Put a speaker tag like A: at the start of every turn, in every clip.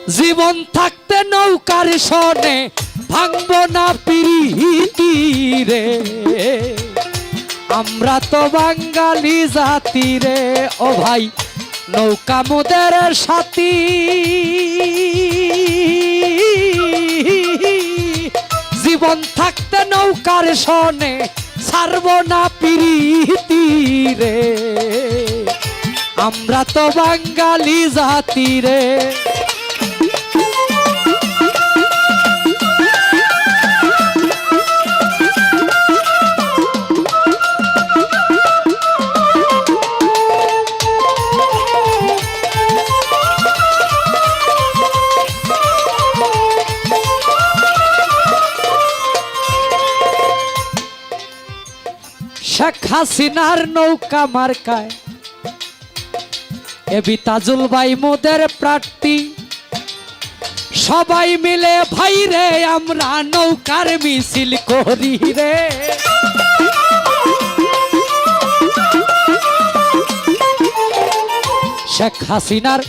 A: জীবন থাকতে নৌকার সনে ভাঙব না পিরিতি রে। আমরা তো বাঙালি জাতি রে ও ভাই, নৌকা মোদের সাথী। জীবন থাকতে নৌকার সনে ছাড়ব না পিরিতি রে। আমরা তো বাঙালি জাতি রে। শেখ হাসিনার নৌকা মার্কায় এবি তাজুল ভাই মোদের প্রার্থী। সবাই মিলে ভাই রে আমরা নৌকার মিছিল করি রে। শেখ হাসিনার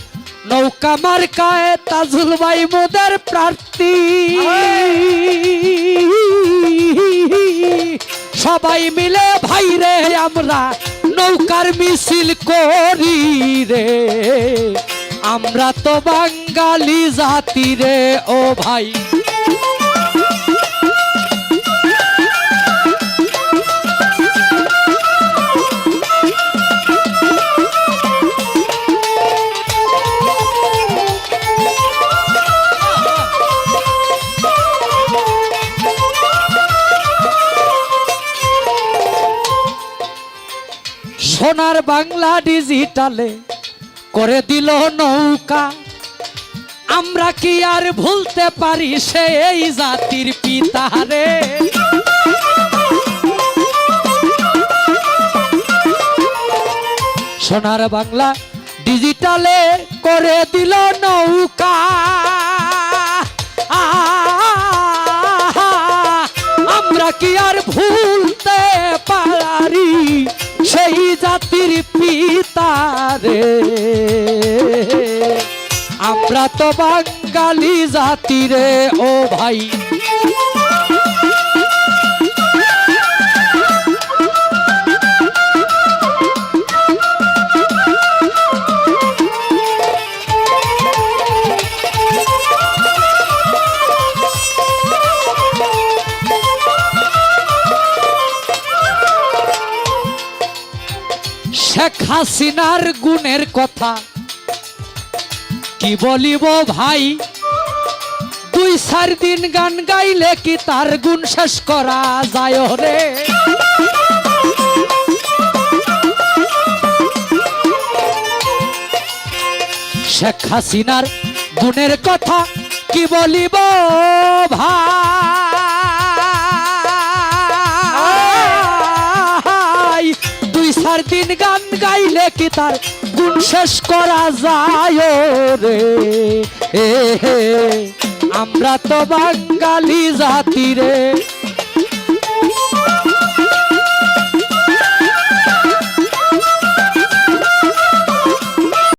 A: নৌকা মার্কায় তাজুল ভাই মোদের প্রার্থী। সবাই মিলে ভাই রে আমরা নৌকার মিছিল করি রে। আমরা তো বাঙালি জাতি রে ও ভাই। সোনার বাংলা ডিজিটালে করে দিল নৌকা। আমরা কি আর ভুলতে পারি সেই জাতির পিতা রে। সোনার বাংলা ডিজিটালে করে দিল নৌকা। আমরা কি আর ভুলতে পারি সেই জাতির পিতা রে। আমরা তো বাঙালি জাতি রে ও ভাই। শেখ হাসিনার গুণের কথা কি বলিব ভাই। 2-4 দিন গান গাইলে কি তার গুণ শেষ করা যায় রে। শেখ হাসিনার গুণের কথা কি বলিব ভাই। 2-4 দিন গান গাইলে কি তার গুণ শেষ করা যায় রে। আমরা তো বাঙালি জাতি রে।